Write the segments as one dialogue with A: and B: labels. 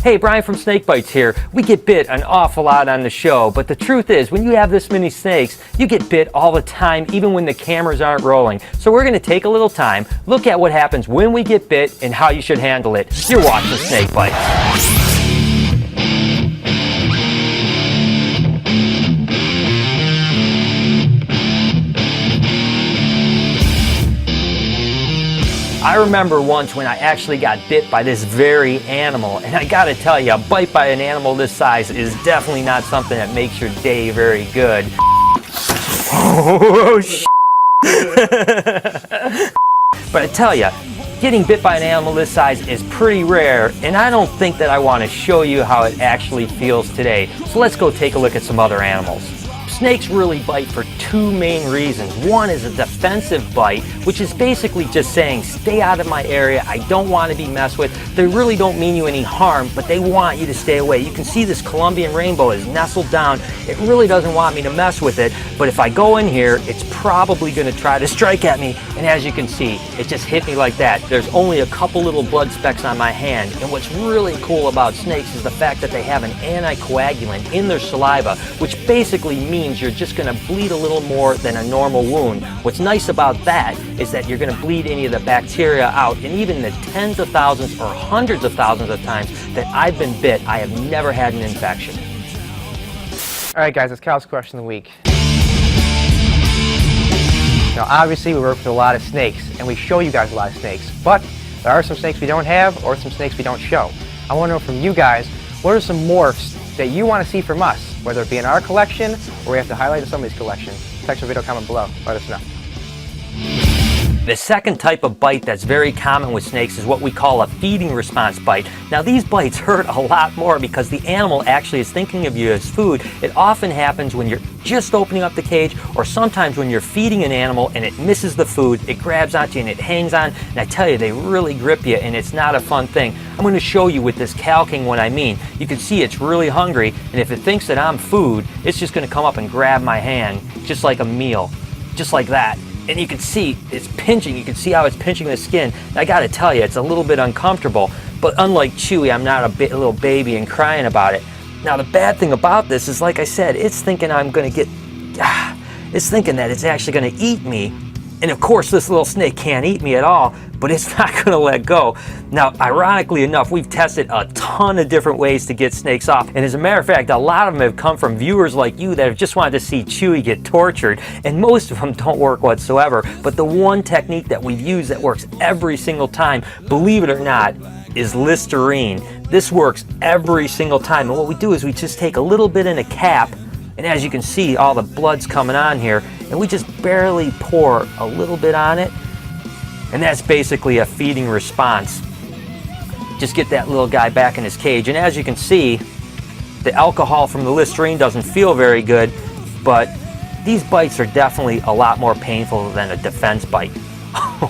A: Hey, Brian from Snake Bites here. We get bit an awful lot on the show, but the truth is, when you have this many snakes, you get bit all the time, even when the cameras aren't rolling. So we're gonna take a little time, look at what happens when we get bit and how you should handle it. You're watching Snake Bites. I remember once when I actually got bit by this very animal, and I gotta tell you, a bite by an animal this size is definitely not something that makes your day very good. Oh, But I tell you, getting bit by an animal this size is pretty rare, and I don't think that I want to show you how it actually feels today. So let's go take a look at some other animals. Snakes really bite for two main reasons. One is a defensive bite, which is basically just saying, stay out of my area, I don't want to be messed with. They really don't mean you any harm, but they want you to stay away. You can see this Colombian rainbow is nestled down. It really doesn't want me to mess with it, but if I go in here, it's probably going to try to strike at me, and as you can see, it just hit me like that. There's only a couple little blood specks on my hand, and what's really cool about snakes is the fact that they have an anticoagulant in their saliva, which basically means you're just going to bleed a little more than a normal wound. What's nice about that is that you're going to bleed any of the bacteria out, and even the tens of thousands or hundreds of thousands of times that I've been bit, I have never had an infection.
B: Alright guys, it's Cal's question of the week. Now obviously we work with a lot of snakes, and we show you guys a lot of snakes, but there are some snakes we don't have, or some snakes we don't show. I want to know from you guys, what are some morphs that you want to see from us, whether it be in our collection or we have to highlight in somebody's collection? Text or video comment below. Let us know.
A: The second type of bite that's very common with snakes is what we call a feeding response bite. Now these bites hurt a lot more because the animal actually is thinking of you as food. It often happens when you're just opening up the cage, or sometimes when you're feeding an animal and it misses the food, it grabs onto you and it hangs on, and I tell you, they really grip you, and it's not a fun thing. I'm going to show you with this calking what I mean. You can see it's really hungry, and if it thinks that I'm food, it's just going to come up and grab my hand, just like a meal, just like that. And you can see it's pinching. You can see how it's pinching the skin. I got to tell you, it's a little bit uncomfortable. But unlike Chewy, I'm not a little baby and crying about it. Now the bad thing about this is, like I said, it's thinking I'm going to get. It's thinking that it's actually going to eat me. And of course, this little snake can't eat me at all, but it's not going to let go. Now, ironically enough, we've tested a ton of different ways to get snakes off. And as a matter of fact, a lot of them have come from viewers like you that have just wanted to see Chewy get tortured. And most of them don't work whatsoever. But the one technique that we've used that works every single time, believe it or not, is Listerine. This works every single time. And what we do is we just take a little bit in a cap, and as you can see, all the blood's coming on here, and we just barely pour a little bit on it, and that's basically a feeding response. Just get that little guy back in his cage, and as you can see, the alcohol from the Listerine doesn't feel very good, but these bites are definitely a lot more painful than a defense bite.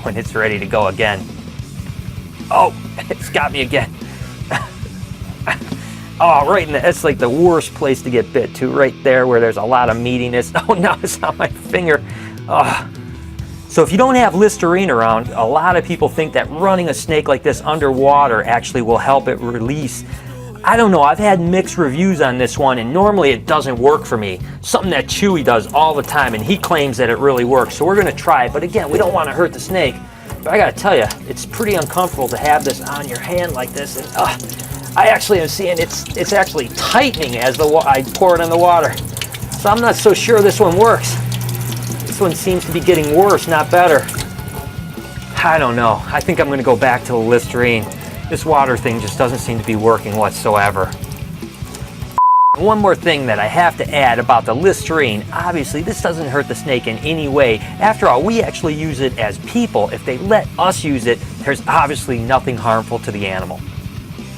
A: When it's ready to go again. Oh, it's got me again. Oh, right in the, it's like the worst place to get bit too, right there where there's a lot of meatiness. Oh no, it's on my finger. Oh. So if you don't have Listerine around, a lot of people think that running a snake like this underwater actually will help it release. I don't know, I've had mixed reviews on this one, and normally it doesn't work for me. Something that Chewy does all the time, and he claims that it really works. So we're gonna try it, but again, we don't wanna hurt the snake. But I gotta tell you, it's pretty uncomfortable to have this on your hand like this, and I actually am seeing it's actually tightening as I pour it in the water. So I'm not so sure this one works. This one seems to be getting worse, not better. I don't know. I think I'm going to go back to the Listerine. This water thing just doesn't seem to be working whatsoever. One more thing that I have to add about the Listerine. Obviously, this doesn't hurt the snake in any way. After all, we actually use it as people. If they let us use it, there's obviously nothing harmful to the animal.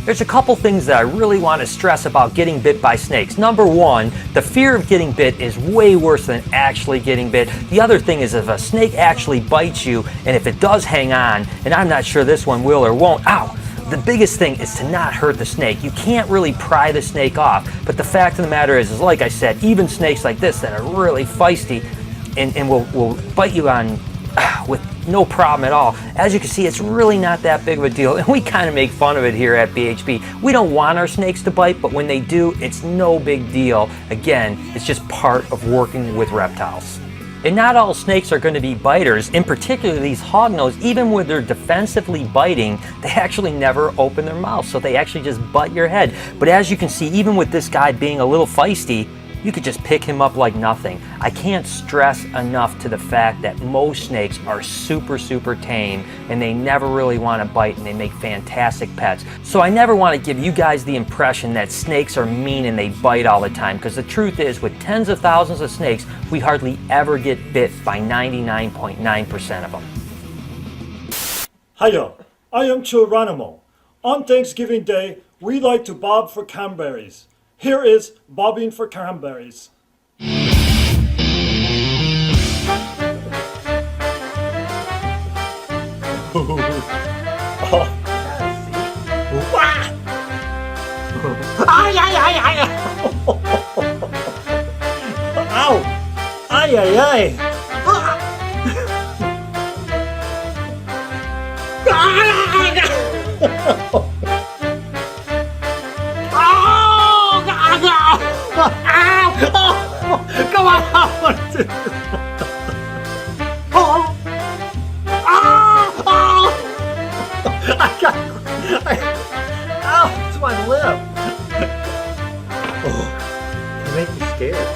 A: There's a couple things that I really want to stress about getting bit by snakes. Number one, the fear of getting bit is way worse than actually getting bit. The other thing is if a snake actually bites you, and if it does hang on, and I'm not sure this one will or won't, ow! The biggest thing is to not hurt the snake. You can't really pry the snake off, but the fact of the matter is like I said, even snakes like this that are really feisty and will bite you on with no problem at all. As you can see, it's really not that big of a deal, and we kind of make fun of it here at BHB. We don't want our snakes to bite, but when they do, it's no big deal. Again, it's just part of working with reptiles. And not all snakes are going to be biters. In particular, these hognose, even when they're defensively biting, they actually never open their mouth, so they actually just butt your head. But as you can see, even with this guy being a little feisty, you could just pick him up like nothing. I can't stress enough to the fact that most snakes are super tame, and they never really want to bite, and they make fantastic pets. So I never want to give you guys the impression that snakes are mean and they bite all the time, because the truth is, with tens of thousands of snakes, we hardly ever get bit by 99.9% of them.
C: Hiya, I am Geronimo. On Thanksgiving Day, we like to bob for cranberries. Here is bobbing for cranberries.
D: Ay, ay, ay, ay.
C: Ow! Ay, ay, ay!
D: Come on.
C: Ow! It's my lip! Oh, you make me scared.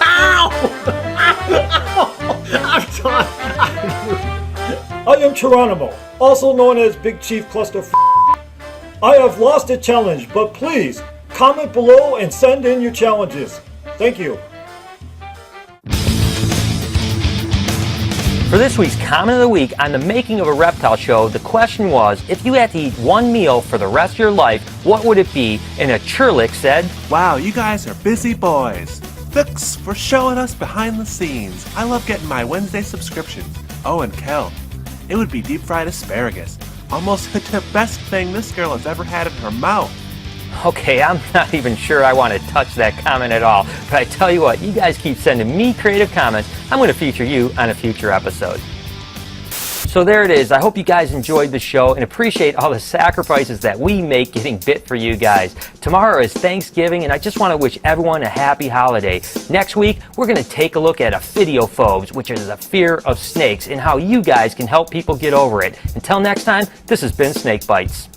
D: Ow!
C: I'm done. I am Geronimo, also known as Big Chief Cluster. I have lost a challenge, but please comment below and send in your challenges. Thank you.
A: For this week's Comment of the Week on the Making of a Reptile Show, the question was, if you had to eat one meal for the rest of your life, what would it be? And a churlick said,
E: "Wow, you guys are busy boys. Thanks for showing us behind the scenes. I love getting my Wednesday subscriptions. Oh, and Kel, it would be deep fried asparagus. Almost the best thing this girl has ever had in her mouth."
A: Okay, I'm not even sure I want to touch that comment at all, but I tell you what, you guys keep sending me creative comments, I'm going to feature you on a future episode. So there it is. I hope you guys enjoyed the show and appreciate all the sacrifices that we make getting bit for you guys. Tomorrow is Thanksgiving, and I just want to wish everyone a happy holiday. Next week, we're going to take a look at ophidiophobes, which is a fear of snakes, and how you guys can help people get over it. Until next time, this has been Snake Bites.